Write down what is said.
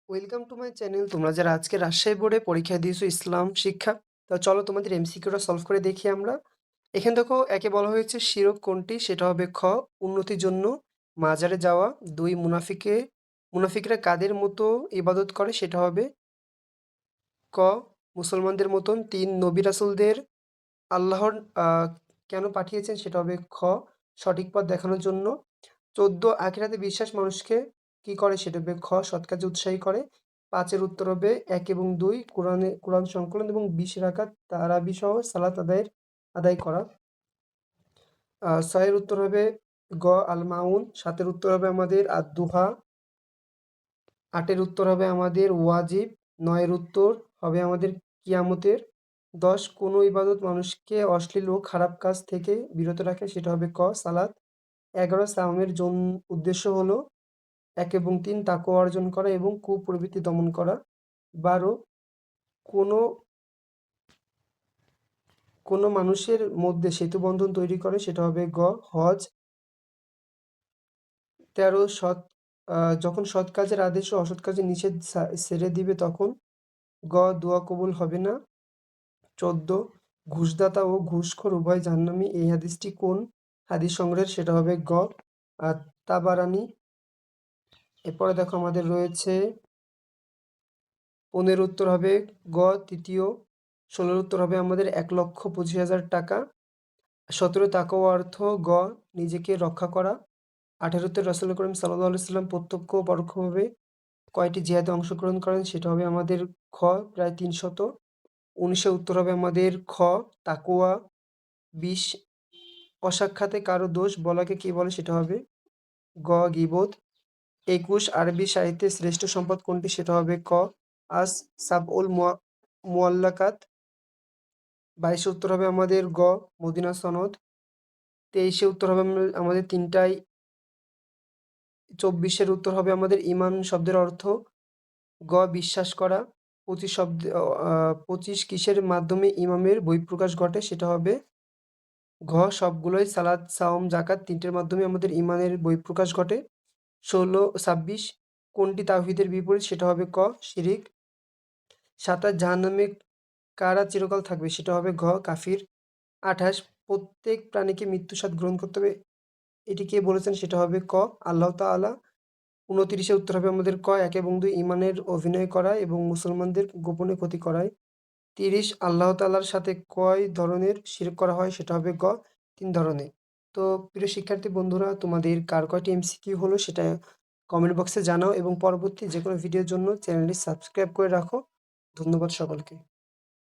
Welcome to my channel. তোমরা যারা আজকে রাজশাহী বোর্ডে পরীক্ষা দিয়েছো ইসলাম শিক্ষা, তো চলো তোমাদের এমসিকিউটা সলভ করে দেখি আমরা। এখানে দেখো একে বলা হয়েছে শিরক কোনটি, সেটা হবে খ উন্নতির জন্য মাজারে যাওয়া। 2 মুনাফিকরা কাদের মতো ইবাদত করে, সেটা হবে ক মুসলমানদের মতন। 3 নবী রাসূলদের আল্লাহর কেন পাঠিয়েছেন, সেটা হবে খ সঠিক পথ দেখানোর জন্য। 14 আখিরাতে বিশ্বাস মানুষকে কি করে, সেটা হবে খ সৎ কাজে উৎসাহী করে। 5 এর উত্তর হবে 1 এবং 2 কোরআন সংকলন এবং 20 রাকাত তারাবি সহ সালাত আদায় করা। 6 এর উত্তর হবে গ আল মাউন। 7 এর উত্তর হবে আমাদের আদ-দুহা। 8 এর উত্তর হবে আমাদের ওয়াজিব। 9 এর উত্তর হবে আমাদের কিয়ামতের। 10 কোন ইবাদত মানুষকে অশ্লীল ও খারাপ কাজ থেকে বিরত রাখে, সেটা হবে ক সালাত। 11 সাওমের উদ্দেশ্য হলো 1 এবং 3 তাকওয়া অর্জন করা এবং কুপ্রবৃত্তি দমন করা। 12 কোনো কোনো মানুষের মধ্যে সেতুবন্ধন তৈরি করে, সেটা হবে গ হজ। 13 যখন সৎ কাজের আদেশ ও অসৎ কাজের নিষেধ ছেড়ে দিবে তখন গ দোয়া কবুল হবে না। 14 ঘুষদাতা ও ঘুষখোর উভয় জাহান্নামী। এই হাদিসটি কোন হাদিস সংগ্রহের, সেটা হবে গ তাবারানী। এরপরে দেখো আমাদের রয়েছে 15 উত্তর হবে গ তৃতীয়। 16 উত্তর হবে আমাদের 1,25,000 টাকা। 17 তাকওয়া অর্থ গ নিজেকে রক্ষা করা। 18 উত্তর রাসূল করিম সাল্লাল্লাহু আলাইহি সাল্লাম প্রত্যক্ষ ও পরোক্ষভাবে কয়টি জিহাদে অংশগ্রহণ করেন, সেটা হবে আমাদের খ প্রায় 300। 19 এর উত্তর হবে আমাদের খ তাকওয়া। 20 অসাক্ষাতে কারো দোষ বলাকে কি বলে, সেটা হবে গ গীবত। 21 আরবি সাহিত্যের শ্রেষ্ঠ সম্পদ কোনটি, সেটা হবে ক আস সাবউল মুআল্লাকাত। 22 এর উত্তর হবে আমাদের গ মদিনা সনদ। 23 এর উত্তর হবে আমাদের তিনটাই। 24 এর উত্তর হবে আমাদের ঈমান শব্দের অর্থ গ বিশ্বাস করা। 25 কিসের মাধ্যমে ইমামের বহিঃপ্রকাশ ঘটে, সেটা হবে ঘ সবগুলোই সালাত, সাওম, যাকাত 3টের মাধ্যমে আমাদের ঈমানের বহিঃপ্রকাশ ঘটে। 26 কোনটি তাওহীদের বিপরীত, সেটা হবে ক শিরিক। 27 জাহান্নামে কারা চিরকাল থাকবে, সেটা হবে ঘ কাফির। 28 প্রত্যেক প্রাণীকে মৃত্যুর স্বাদ গ্রহণ করতে হবে, এটি কে বলেছেন, সেটা হবে ক আল্লাহ তাআলা। 29 এর উত্তর হবে আমাদের ক 1 এবং 2 ঈমানের অভিনয় করা এবং মুসলমানদের গোপনে ক্ষতি করায়। 30 আল্লাহ তাআলার সাথে কয় ধরনের শিরক করা হয়, সেটা হবে গ 3 ধরনের। তো প্রিয় শিক্ষার্থী বন্ধুরা, তোমাদের কার কয়টি এমসিকিউ হলো সেটা কমেন্ট বক্সে জানাও এবং পরবর্তী যেকোনো ভিডিওর জন্য চ্যানেলটি সাবস্ক্রাইব করে রাখো। ধন্যবাদ সকলকে।